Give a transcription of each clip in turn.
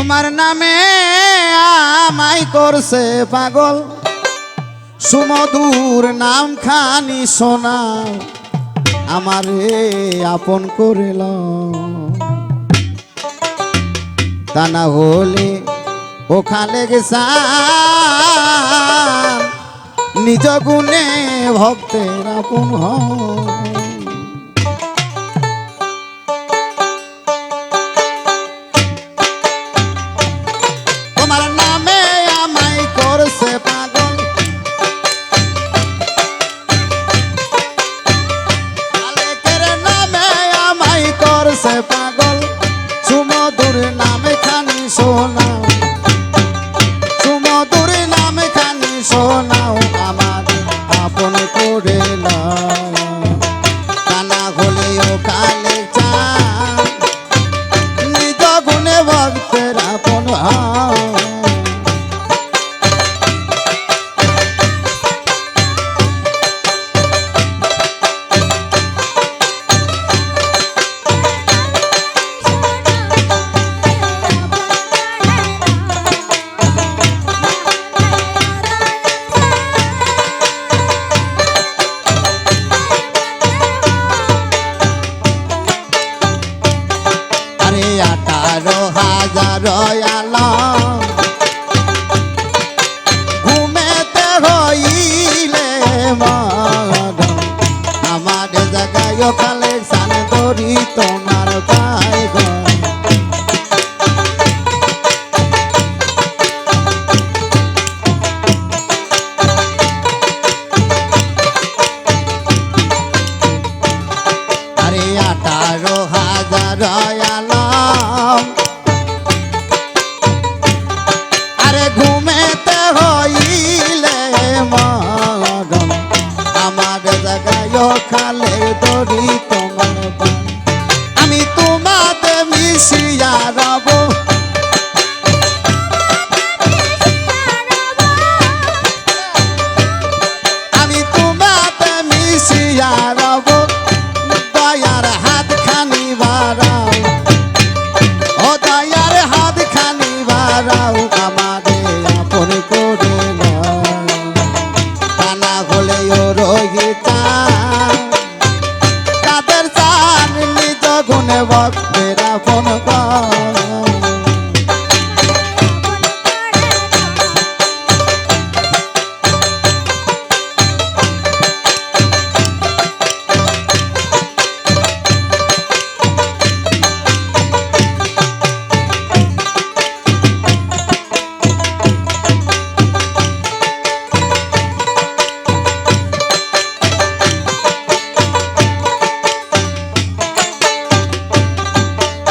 তোমার নামে আমায় করছে পাগল, সুমধুর নাম খানি শোনাও, আমারে আপন করিল। তা না হলে ওখানে গেছান নিজ গুণে ভক্তের আপন হয়। তোমার নামে আমায় করছে পাগল, মালিকের নামে আমায় করছে পাগল, সুমধুর নামে খানি শোনাও, সুমধুর নামে খানি শোনাও, আমার আপন করে নাও। তা না হলেও কালে চান নিজ গুণে ভক্তের আপন হয়। আরে 18,000 আলম ঘুমেতে হইলে মরণ, আমার জায়গায় খালে সান ধরি তোমার পায় গো। আরে 18,000 আলম, আরে ঘুমেতে হইলে মরণ, আমার জায়গায় খালে দড়ি তোমার পায়। আমি তোমাতে মিশিয়া রব, আমি তোমাতে মিশিয়া রব, দয়ার হাত খানি বাড়াও, ও দয়ার হাত খানি বাড়াও, আমারে আপন করে নাও। তা না হলেও রহিতা তাদের চান নিজ গুণে ভক্তের আপন কর।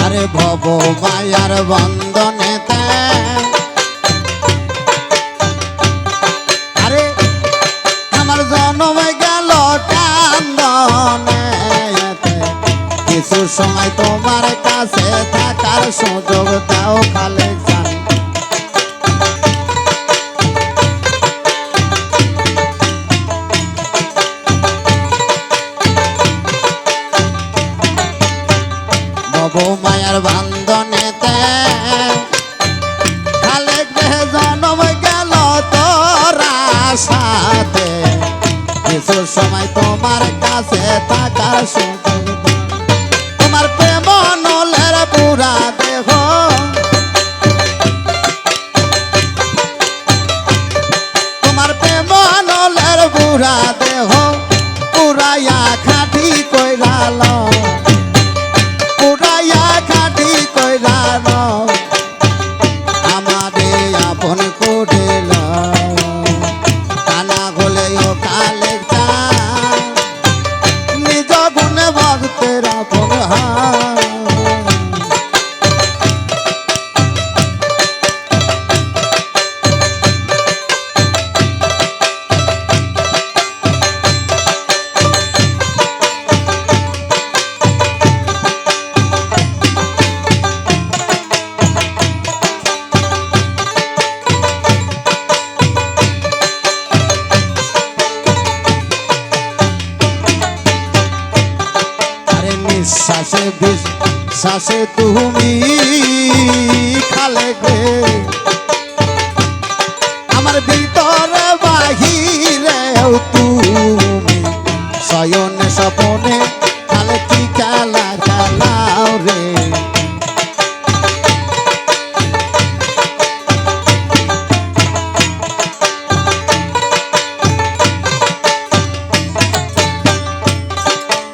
আরে ভব মায়ার বন্ধনেতে, আরে আমার জন্ম গেল কান্দনে, কিছু সময় তোমার কাছে থাকার সুযোগ দাও খালে চান। ভব মায়ার বান্ধনেতে খালেক দেহে জন্ম গেল তোরা সাথে, কিছু সময় তোমার কাছে থাকার সুযোগ দাও। তোমার প্রেম নলের পুরা দেহ, তোমার প্রেম নলের পুরা দেহ, পুরাইয়া খাটি কইরাল, পুরাইয়া খাটি কইরাল, আমারে আপন করে নাও। তা না হলেও কালে চান নিজ গুণে ভক্তের আপন হয়। শ্বাসে বিশ্বাসে তুমি খাল খালেক রে আমার ভিতরে বাহিরেও তুমি শয়নে স্বপনে খালেক কি খেলা খেলাও রে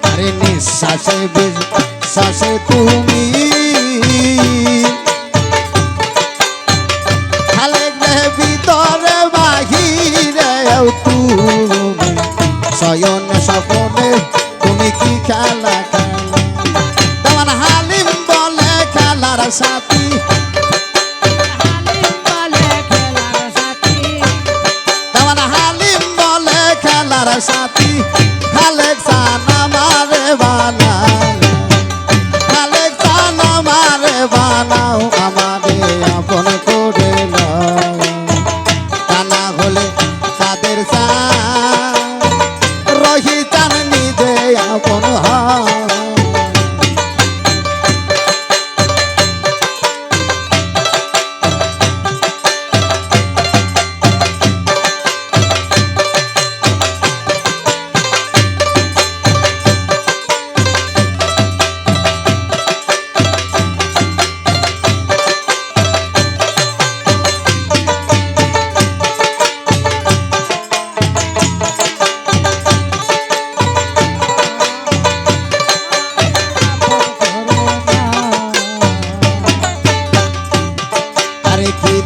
আরে নিঃশ্বাসে বিশ্বাসে তুমি খালেক রে ভিতরে বাহিরেও তুমি শয়নে স্বপনে তুমি কি খেলা খেলা তোমার হালিম বলে খেলার সাথী তোমার হালিম বলে খেলার সাথী খালেক সান আমারে বানাও খালেক সান আমারে বানাও আমারে আপন করে নাও তা না হলে তাদের সান রহি চান নিজে আপন হয়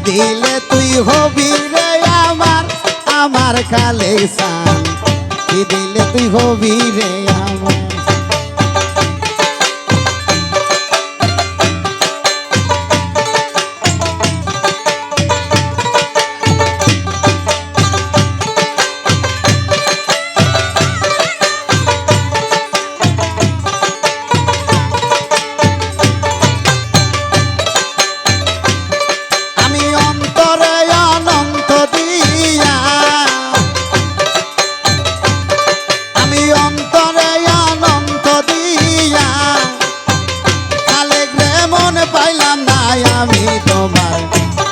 দিলে তুই হবি রে আমার আমার খালেক সান কি দিলে তুই হবি রে আমার আমি তোমার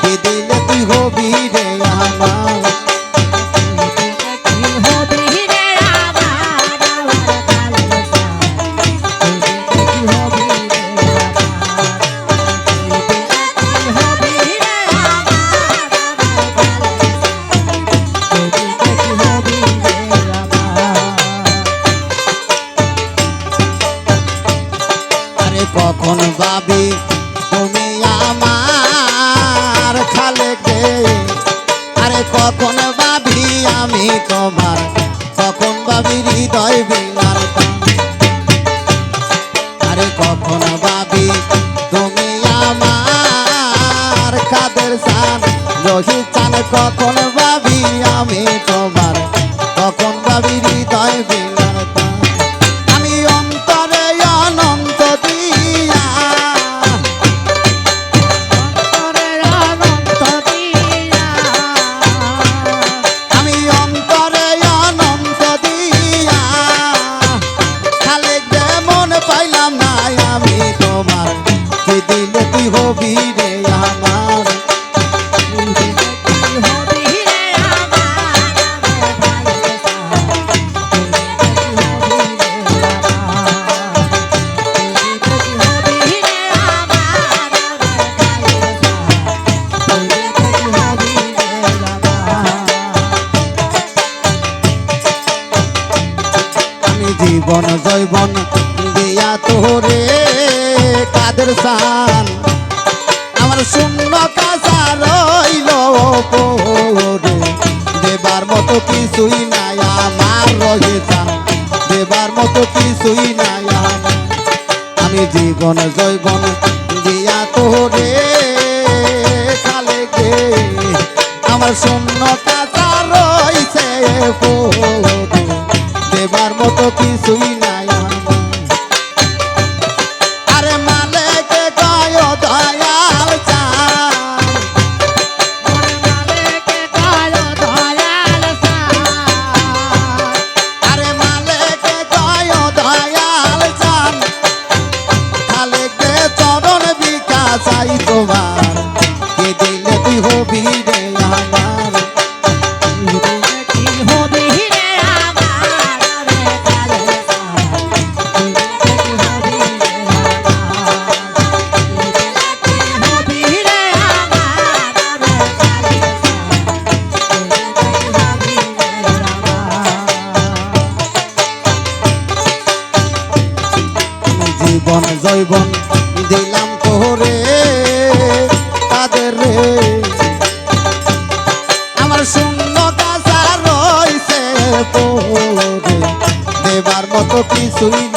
কি দিলে তুই হবি রে আমার আরে কখন ভাবি তুমি আমার খালেক রে আরে কখন ভাবি আমি তোমার কখন ভাবি হৃদয় বিলার আরে কখন ভাবি তুমি আমার কাদের সান রহি চান কখন ভাবি আমি তোমার কখন ভাবি হৃদয় বিলার আমি অন্তরে অনন্ত দিয়া দিলে তুই হবি রে আমার আমি জীবন জৈবন দিয়া তোরে কাদের সান আমার শূন্য কাঁচা রইল পরে দেবার মতো কিছুই নাই আমার রয়ে চান দেবার মতো কিছুই নাই আমি জীবন জৈবন দিয়া তোরে খালেক রে আমার শূন্য কাঁচা রইছে পরে দেবার মতো কিছুই নাই চাই তোমার তুই